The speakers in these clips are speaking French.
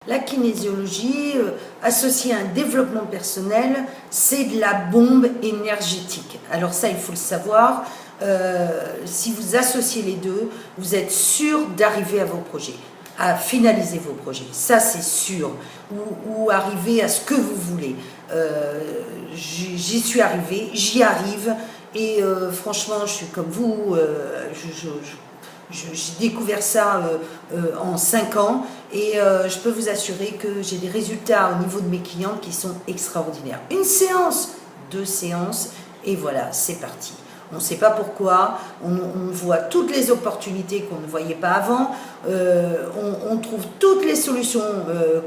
La kinésiologie, associée à un développement personnel, c'est de la bombe énergétique. Alors ça, il faut le savoir, si vous associez les deux, vous êtes sûr d'arriver à vos projets, à finaliser vos projets. Ça, c'est sûr. Ou arriver à ce que vous voulez. J'y suis arrivée, j'y arrive. Et franchement, je suis comme vous, j'ai découvert ça en 5 ans et je peux vous assurer que j'ai des résultats au niveau de mes clientes qui sont extraordinaires. Une séance, 2 séances et voilà, c'est parti. On ne sait pas pourquoi, on voit toutes les opportunités qu'on ne voyait pas avant, on trouve toutes les solutions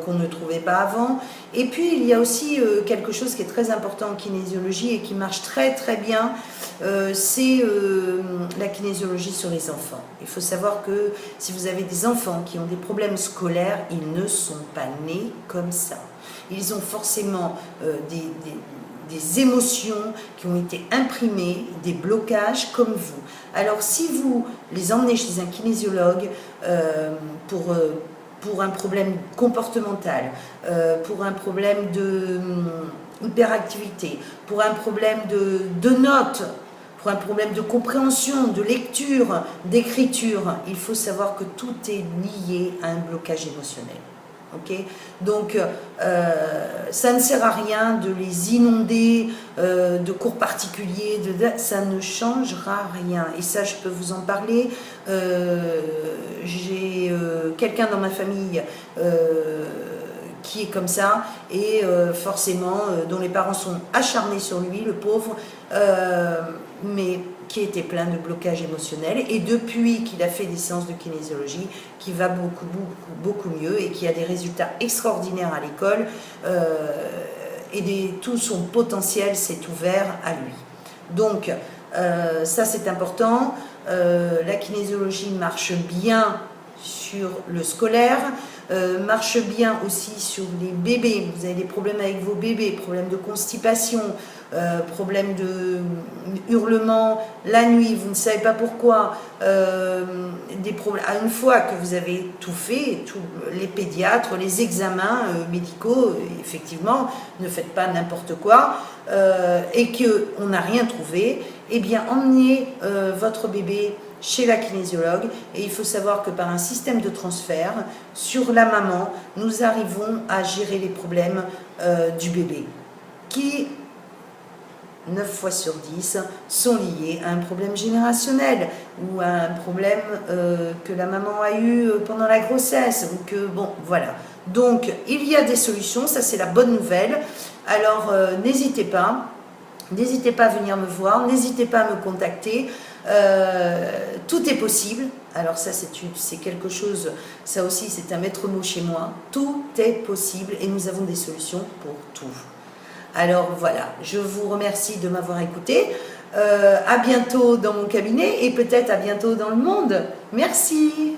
qu'on ne trouvait pas avant. Et puis il y a aussi quelque chose qui est très important en kinésiologie et qui marche très très bien, c'est la kinésiologie sur les enfants. Il faut savoir que si vous avez des enfants qui ont des problèmes scolaires, ils ne sont pas nés comme ça. Ils ont forcément des émotions qui ont été imprimées, des blocages comme vous. Alors si vous les emmenez chez un kinésiologue pour un problème comportemental, pour un problème de hyperactivité, pour un problème de notes, pour un problème de compréhension, de lecture, d'écriture, il faut savoir que tout est lié à un blocage émotionnel. Okay, donc ça ne sert à rien de les inonder de cours particuliers, ça ne changera rien. Et ça, je peux vous en parler. J'ai quelqu'un dans ma famille qui est comme ça et forcément dont les parents sont acharnés sur lui, le pauvre, mais qui était plein de blocages émotionnels, et depuis qu'il a fait des séances de kinésiologie, qui va beaucoup mieux et qui a des résultats extraordinaires à l'école, et tout son potentiel s'est ouvert à lui. Donc ça c'est important. La kinésiologie marche bien sur le scolaire, marche bien aussi sur les bébés. Vous avez des problèmes avec vos bébés, problèmes de constipation, problèmes de hurlement la nuit, vous ne savez pas pourquoi, des problèmes. Une fois que vous avez tout fait, les pédiatres, les examens médicaux, effectivement, ne faites pas n'importe quoi, et qu'on n'a rien trouvé, eh bien emmenez votre bébé chez la kinésiologue, et il faut savoir que par un système de transfert sur la maman, nous arrivons à gérer les problèmes du bébé qui 9 fois sur 10 sont liés à un problème générationnel ou à un problème que la maman a eu pendant la grossesse, ou que, bon, voilà. Donc, il y a des solutions, ça c'est la bonne nouvelle. Alors, n'hésitez pas à venir me voir, n'hésitez pas à me contacter. Tout est possible. Alors ça c'est quelque chose, ça aussi c'est un maître mot chez moi. Tout est possible et nous avons des solutions pour tout. Alors voilà, je vous remercie de m'avoir écouté. À bientôt dans mon cabinet et peut-être à bientôt dans le monde. Merci.